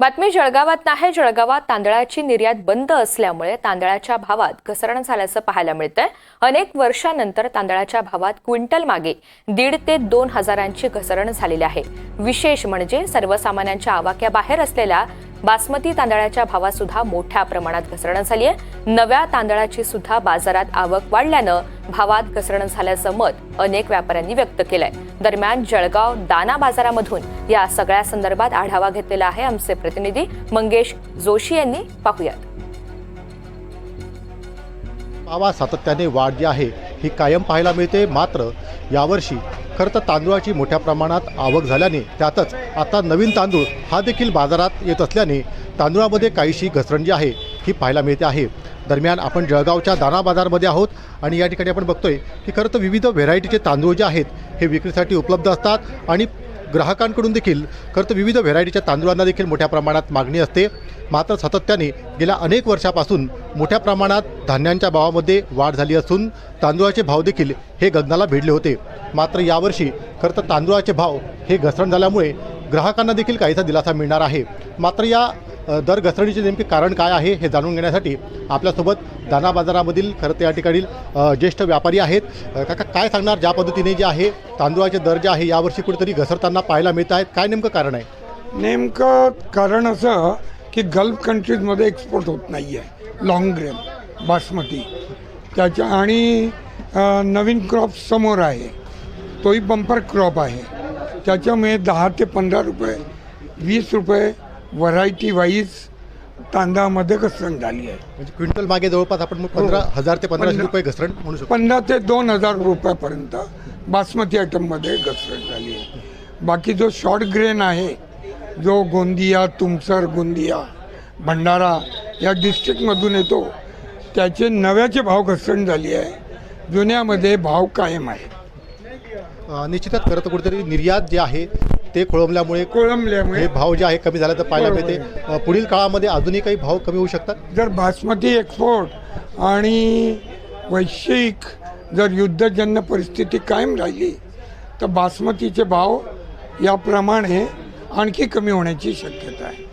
बातमी जळगावात आहे। जळगावात तांदळाची निर्यात बंद असल्यामुळे तांदळाच्या भावात घसरण झाल्याचं पाहायला मिळतंय। अनेक वर्षांनंतर तांदळाच्या भावात क्विंटल मागे 1.5 ते 2 हजारांची घसरण झालेली आहे। विशेष म्हणजे सर्वसामान्यांच्या आवाक्याबाहेर असलेल्या बासमती तांदळाच्या भावात सुद्धा मोठ्या प्रमाणात घसरण झाली आहे। नव्या तांदळाची सुद्धा बाजारात आवक वाढल्यानं भावात घसरण झाल्याचं मत अनेक व्यापाऱ्यांनी व्यक्त केलंय। दरम्यान जळगाव दाना बाजारामधून या सगळ्या संदर्भात आढावा घेतलेला आहे आमचे प्रतिनिधी मंगेश जोशी यांनी। पाहूयात। भावात सातत्याने वाढ जी आहे ही कायम पाहायला मिळते। मात्र यावर्षी खरं तर तांदूळाची मोठ्या प्रमाणात आवक झाल्याने त्यातच आता नवीन तांदूळ हा देखील बाजारात येत असल्याने तांदूळामध्ये काहीशी घसरण जी आहे ही पाहायला मिळते आहे। दरम्यान आपण जळगावच्या दाना बाजारमध्ये आहोत आणि या ठिकाणी आपण बघतोय की खरं तर विविध व्हेरायटीचे तांदूळ जे आहेत हे विक्रीसाठी उपलब्ध असतात आणि ग्राहकांकडून देखील खरं तर विविध व्हेरायटीच्या तांदूळांना देखील मोठ्या प्रमाणात मागणी असते। मात्र सातत्याने गेल्या अनेक वर्षापासून मोठ्या प्रमाणात धान्यांच्या भावामध्ये वाढ झाली असून तांदूळाचे भाव देखील हे गगनाला भिडले होते। मात्र यावर्षी खरं तर तांदूळाचे भाव हे घसरण झाल्यामुळे ग्राहकांना देखील काहीसा दिलासा मिळणार आहे। मात्र या दर घसरणीचे नेमके कारण काय आहे हे जाणून घेण्यासाठी आपल्यासोबत दाना बाजारामधील खरं तर या ठिकाणी ज्येष्ठ व्यापारी आहेत। काका, काय सांगणार ज्या पद्धतीने जे आहे तांदूळाचे दर जे आहे यावर्षी कुठेतरी घसरताना पाहायला मिळत आहेत, काय नेमकं कारण आहे? नेमकं कारण असं की गल्फ कंट्रीजमध्ये एक्सपोर्ट होत नाही आहे लाँग ग्रेन बासमती त्याच्या, आणि नवीन क्रॉप समोर आहे, तोही बंपर क्रॉप आहे। त्याच्यामुळे 10 ते 15 रुपये 20 रुपये व्हरायटी वाईज तांदळामध्ये घसरण झाली आहे। म्हणजे क्विंटल मागे जवळपास आपण 15,000 ते 1500 रुपये घसरण म्हणू शकतो। 15 ते 2,000 रुपयापर्यंत बासमती आयटममध्ये घसरण झाली आहे। बाकी जो शॉर्ट ग्रेन आहे, जो गोंदिया, तुमसर, गोंदिया, भंडारा या डिस्ट्रिक्टमधून येतो, त्याचे नव्याचे भाव घसरण झाली आहे, जुन्यामध्ये भाव कायम आहे। निश्चितच खरं तर कुठेतरी निर्यात जे आहे ते खोळंबल्यामुळे हे भाव जे आहे कमी झाले तर पाहायला मिळते। पुढील काळामध्ये अजूनही काही भाव कमी होऊ शकतात जर बासमती एक्सपोर्ट आणि वैश्विक जर युद्धजन्य परिस्थिती कायम राहिली तर बासमतीचे भाव याप्रमाणे आणखी कमी होण्याची शक्यता आहे।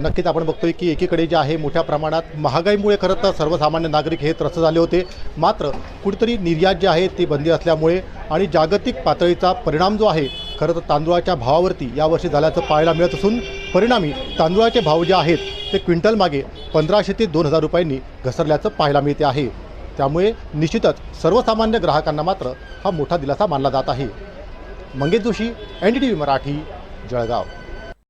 नक्कीच आपण बघतोय की एकीकडे जे आहे मोठ्या प्रमाणात महागाईमुळे खरं तर सर्वसामान्य नागरिक हे त्रस्त झाले होते। मात्र कुठेतरी निर्यात जी आहे ती बंदी असल्यामुळे आणि जागतिक पातळीचा परिणाम जो आहे खरं तर तांदूळाच्या भावावरती यावर्षी झाल्याचं पाहायला मिळत असून परिणामी तांदूळाचे भाव जे आहेत ते क्विंटल मागे 1500 ते 2000 रुपयांनी घसरल्याचं पाहायला मिळते आहे। त्यामुळे निश्चितच सर्वसामान्य ग्राहकांना मात्र हा मोठा दिलासा मानला जात आहे। मंगेश जोशी, NDTV मराठी, जळगाव।